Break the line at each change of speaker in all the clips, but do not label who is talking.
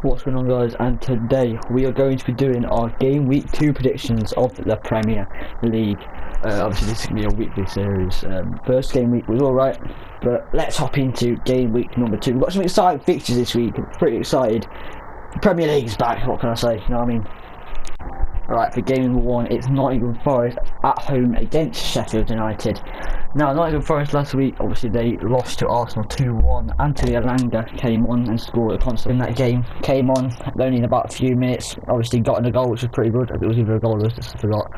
What's going on, guys? And today we are going to be doing our game week 2 predictions of the Premier League. Obviously this is going to be a weekly series. First game week was alright, but let's hop into game week number 2. We've got some exciting fixtures this week. I'm pretty excited. The Premier League's back, what can I say? You know what I mean? Alright, for game number 1, it's Nottingham Forest at home against Sheffield United. Now, Nottingham Forest last week, obviously they lost to Arsenal 2-1. Anthony Elanga came on and scored a constant in that game. Came on only in about a few minutes. Obviously got in a goal, which was pretty good. It was either a goal or I forgot.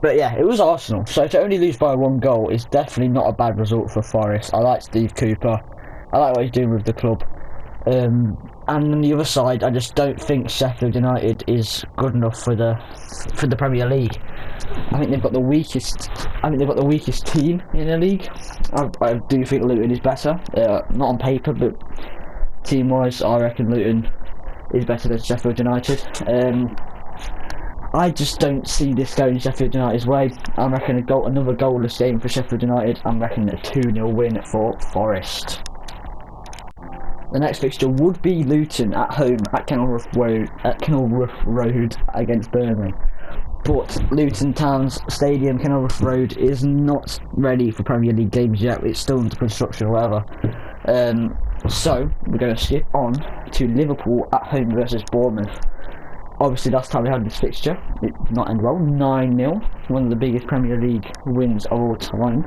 But yeah, it was Arsenal. So to only lose by 1 goal is definitely not a bad result for Forest. I like Steve Cooper. I like what he's doing with the club. And on the other side, I just don't think Sheffield United is good enough for the Premier League. I think they've got the weakest. Team in the league. I do think Luton is better, not on paper, but team-wise, I reckon Luton is better than Sheffield United. I just don't see this going Sheffield United's way. I reckon another goalless game for Sheffield United. I'm reckoning a 2-0 win for Forest. The next fixture would be Luton at home at Kenilworth Road against Burnley. But Luton Town's stadium, Kenilworth Road, is not ready for Premier League games yet. It's still under construction or whatever. So we're going to skip on to Liverpool at home versus Bournemouth. Obviously, last time we had this fixture, it did not end well. 9-0, one of the biggest Premier League wins of all time.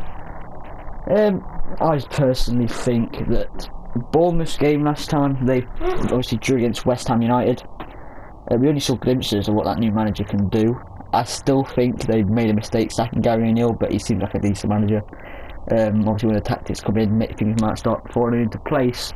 I personally think that Bournemouth's game last time, they obviously drew against West Ham United. We only saw glimpses of what that new manager can do. I still think they've made a mistake sacking Gary O'Neill, but he seems like a decent manager. Obviously when the tactics come in, things might start falling into place.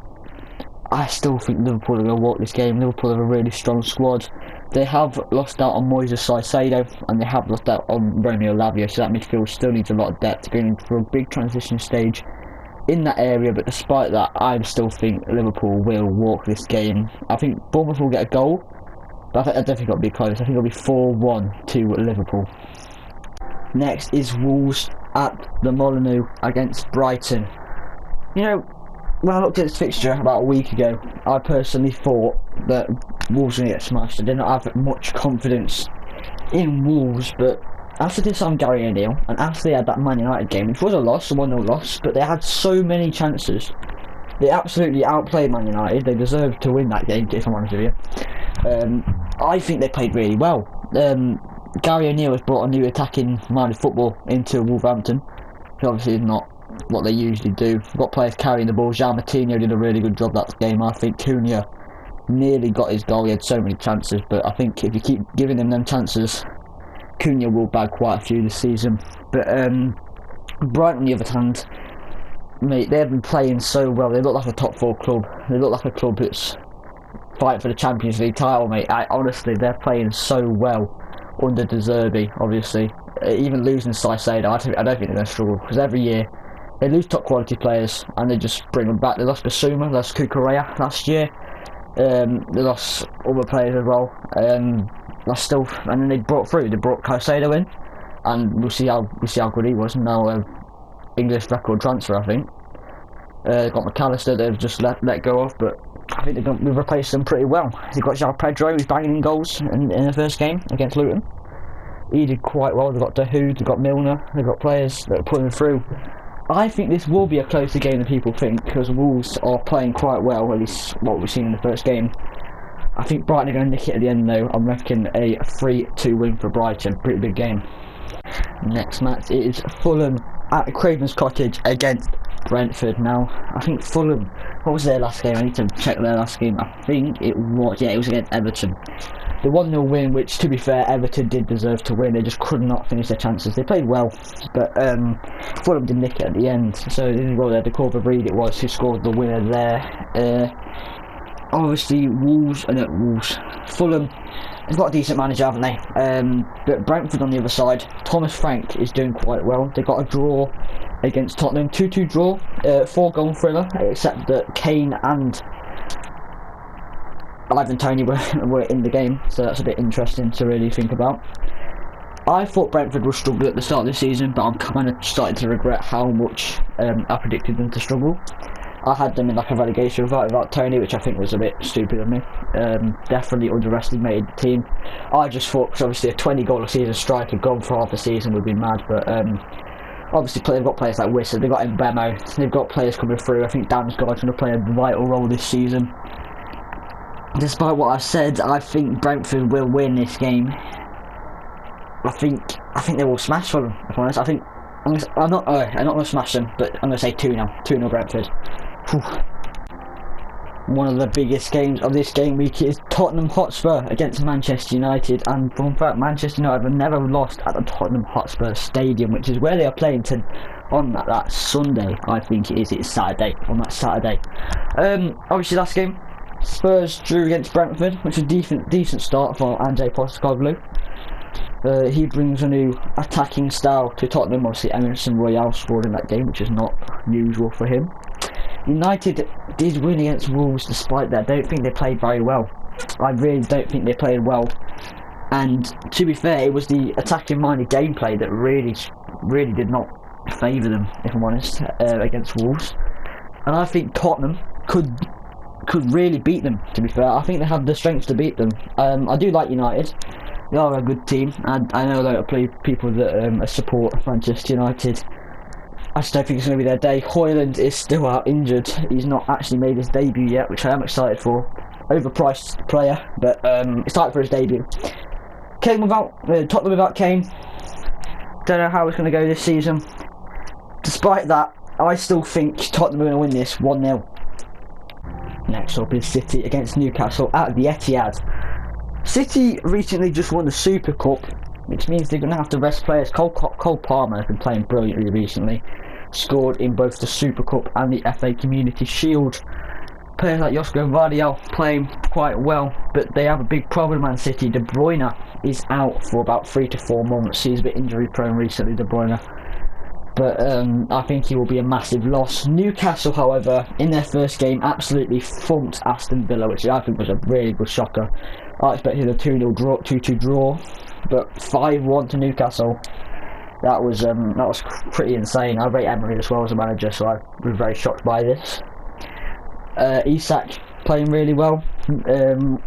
I still think Liverpool are going to walk this game. Liverpool have a really strong squad. They have lost out on Moises Caicedo, and they have lost out on Romeo Lavia, so that midfield still needs a lot of depth going for a big transition stage in that area. But despite that, I still think Liverpool will walk this game. I think Bournemouth will get a goal, but I don't think it'll be close. I think it'll be 4-1 to Liverpool. Next is Wolves at the Molineux against Brighton. You know, when I looked at this fixture about a week ago, I personally thought that Wolves were going to get smashed. I did not have much confidence in Wolves, but after they signed Gary O'Neill, and after they had that Man United game, which was a loss, a 1-0 loss, but they had so many chances. They absolutely outplayed Man United. They deserved to win that game, if I'm honest with you. I think they played really well. Gary O'Neill has brought a new attacking-minded football into Wolverhampton, which obviously is not what they usually do. We've got players carrying the ball. João Moutinho did a really good job that game. I think Cunha nearly got his goal. He had so many chances, but I think if you keep giving them chances, Cunha will bag quite a few this season. But Brighton, on the other hand, mate, they've been playing so well. They look like a top 4 club. They look like a club that's fighting for the Champions League title, mate. Honestly, they're playing so well under De Zerbi, obviously. Even losing Caicedo, I don't think they're going to struggle, because every year they lose top quality players and they just bring them back. They lost Basuma, they lost Cucurella last year. They lost other players as well. And then they brought Caicedo in, and we'll see how good he was. Now English record transfer, I think. They've got McAllister, they've just let go of, but I think we've replaced them pretty well. They've got João Pedro, who's banging in goals in the first game against Luton. He did quite well. They've got Dahoud, they've got Milner, they've got players that are pulling through. I think this will be a closer game than people think, because Wolves are playing quite well, at least what we've seen in the first game. I think Brighton are going to nick it at the end though. I'm reckoning a 3-2 win for Brighton. Pretty big game. Next match is Fulham at Craven's Cottage against Brentford. Now, I think Fulham, what was their last game? I need to check their last game. I think it was against Everton. The 1-0 win, which to be fair, Everton did deserve to win. They just could not finish their chances. They played well, but Fulham did nick it at the end. So this is where the Corver Breed it was who scored the winner there. Obviously, Fulham have got a decent manager, haven't they? But Brentford on the other side, Thomas Frank is doing quite well. They got a draw against Tottenham, 2-2 draw, 4-goal thriller, except that Kane and Ivan Toney were in the game, so that's a bit interesting to really think about. I thought Brentford would struggle at the start of the season, but I'm kind of starting to regret how much I predicted them to struggle. I had them in like a relegation fight without Tony, which I think was a bit stupid of me. Definitely underestimated the team. I just thought, because obviously a 20-goal a season striker gone for half the season would be mad, but obviously they've got players like Wissa, they've got Mbemo, they've got players coming through. I think Dan's going to play a vital role this season. Despite what I've said, I think Brentford will win this game. I think they will smash Fulham, if I'm honest. I'm not going to smash them, but I'm going to say 2-0. 2-0 Brentford. Whew. One of the biggest games of this game week is Tottenham Hotspur against Manchester United. And fun fact, Manchester United have never lost at the Tottenham Hotspur Stadium, which is where they are playing on that Sunday. I think it is. It's Saturday. On that Saturday. Obviously, last game, Spurs drew against Brentford, which is a decent start for Andrzej Postecoglou. He brings a new attacking style to Tottenham. Obviously, Emerson Royale scored in that game, which is not usual for him. United did win against Wolves despite that. I don't think they played very well. I really don't think they played well. And to be fair, it was the attacking-minded gameplay that really did not favour them, if I'm honest, against Wolves. And I think Tottenham could really beat them, to be fair. I think they have the strength to beat them. I do like United. They are a good team, and I know there are people that support Manchester United. I just don't think it's going to be their day. Højlund is still out injured. He's not actually made his debut yet, which I am excited for. Overpriced player, but excited for his debut. Tottenham without Kane. Don't know how it's going to go this season. Despite that, I still think Tottenham are going to win this 1-0. Next up is City against Newcastle at the Etihad. City recently just won the Super Cup, which means they're going to have to rest players. Cole Palmer has been playing brilliantly recently. Scored in both the Super Cup and the FA Community Shield. Players like Josko Vardiel playing quite well, but they have a big problem, Man City. De Bruyne is out for about 3 to 4 months. He's a bit injury prone recently, De Bruyne. But I think he will be a massive loss. Newcastle, however, in their first game, absolutely thumped Aston Villa, which I think was a really good shocker. I expected a 2-2 draw, but 5-1 to Newcastle. That was pretty insane. I rate Emery as well as a manager, so I was very shocked by this. Isak playing really well.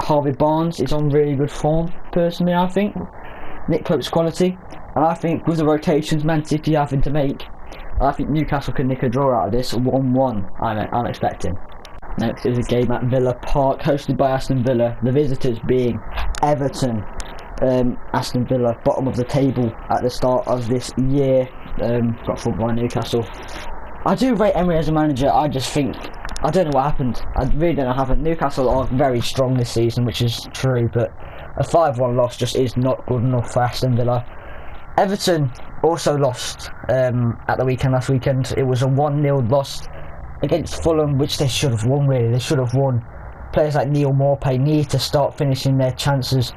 Harvey Barnes is on really good form, personally, I think. Nick Pope's quality. And I think with the rotations Man City having to make, I think Newcastle can nick a draw out of this. 1-1, I'm expecting. Next is a game at Villa Park, hosted by Aston Villa. The visitors being Everton. Aston Villa, bottom of the table at the start of this year. Got thumped by Newcastle. I do rate Emery as a manager. I just think, I don't know what happened. I really don't know what happened. Newcastle are very strong this season, which is true, but a 5-1 loss just is not good enough for Aston Villa. Everton also lost at the weekend last weekend. It was a 1-0 loss against Fulham, which they should have won, really. They should have won. Players like Neil Maupay need to start finishing their chances.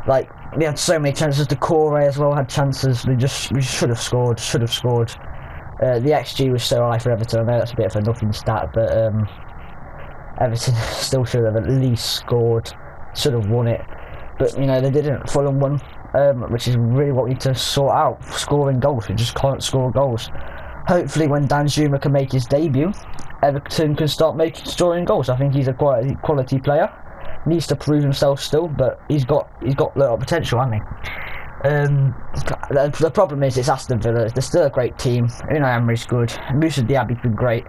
Like, they had so many chances. Decore as well had chances. We should have scored. The XG was so high for Everton. I know that's a bit of a nothing stat, but Everton still should have at least scored. Should have won it. But, you know, they didn't. Fulham won, which is really what we need to sort out. Scoring goals. We just can't score goals. Hopefully when Dan Zuma can make his debut, Everton can start scoring goals. I think he's a quality player. Needs to prove himself still, but he's got a lot of potential, hasn't he? The problem is it's Aston Villa. They're still a great team. Unai Emery's good. Moussa Diaby's been great.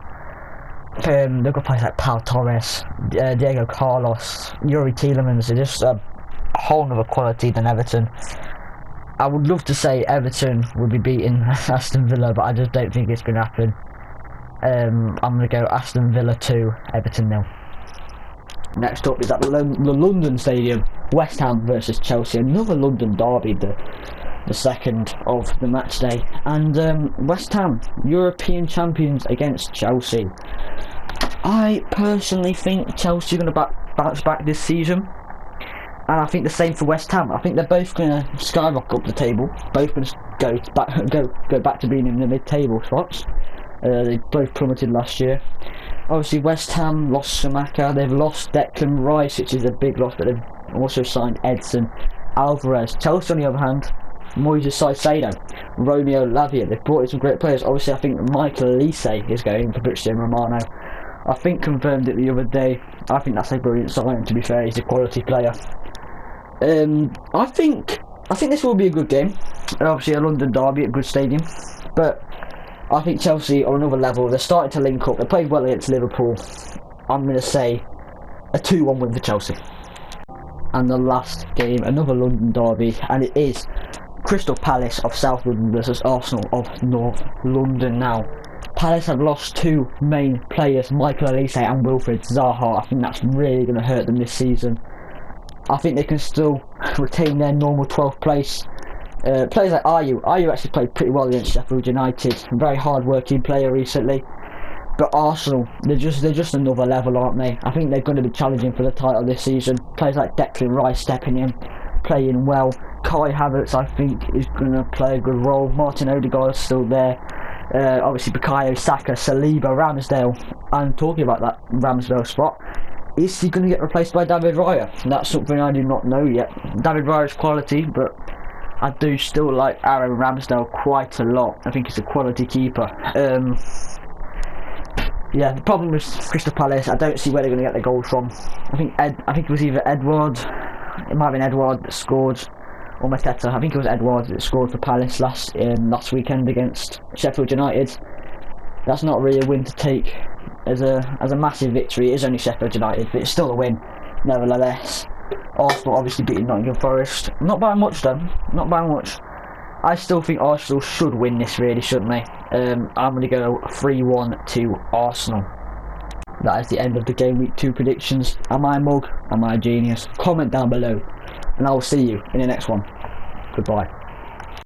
They've got players like Pau Torres, Diego Carlos, Yuri Tielemans. They're just a whole other quality than Everton. I would love to say Everton would be beating Aston Villa, but I just don't think it's going to happen. I'm going to go Aston Villa 2, Everton 0. Next up is at the London Stadium, West Ham versus Chelsea. Another London derby, the second of the match day. And West Ham, European champions against Chelsea. I personally think Chelsea are going to bounce back this season. And I think the same for West Ham. I think they're both going to skyrocket up the table. Both going to go back to being in the mid-table spots. They both plummeted last year. Obviously, West Ham lost Samaka. They've lost Declan Rice, which is a big loss, but they've also signed Edson Alvarez. Chelsea, on the other hand, Moises Caicedo, Romeo Lavia. They've brought in some great players. Obviously, I think Michael Olise is going for Fabrizio Romano. I think confirmed it the other day. I think that's a brilliant signing, to be fair. He's a quality player. I think this will be a good game. Obviously a London derby at a good stadium. But I think Chelsea are another level. They're starting to link up. They played well against Liverpool. I'm going to say a 2-1 win for Chelsea. And the last game, another London derby, and it is Crystal Palace of South London versus Arsenal of North London. Now, Palace have lost two main players, Michael Olise and Wilfried Zaha. I think that's really going to hurt them this season. I think they can still retain their normal 12th place. Players like Ayew actually played pretty well against Sheffield United. A very hard-working player recently. But Arsenal, they're just another level, aren't they? I think they're going to be challenging for the title this season. Players like Declan Rice stepping in, playing well. Kai Havertz, I think, is going to play a good role. Martin Odegaard is still there. Obviously, Bukayo Saka, Saliba, Ramsdale. And talking about that Ramsdale spot, is he going to get replaced by David Raya? That's something I do not know yet. David Raya is quality, but I do still like Aaron Ramsdale quite a lot. I think he's a quality keeper. Yeah, the problem with Crystal Palace, I don't see where they're going to get the goals from. I think it was either Edward, it might have been Edward that scored, or Mateta. I think it was Edward that scored for Palace last weekend against Sheffield United. That's not really a win to take as a massive victory. It is only Sheffield United, but it's still a win, nevertheless. Arsenal obviously beating Nottingham Forest. Not by much though, not by much. I still think Arsenal should win this, really, shouldn't they? I'm going to go 3-1 to Arsenal. That is the end of the Game Week 2 predictions. Am I a mug? Am I a genius? Comment down below, and I will see you in the next one. Goodbye.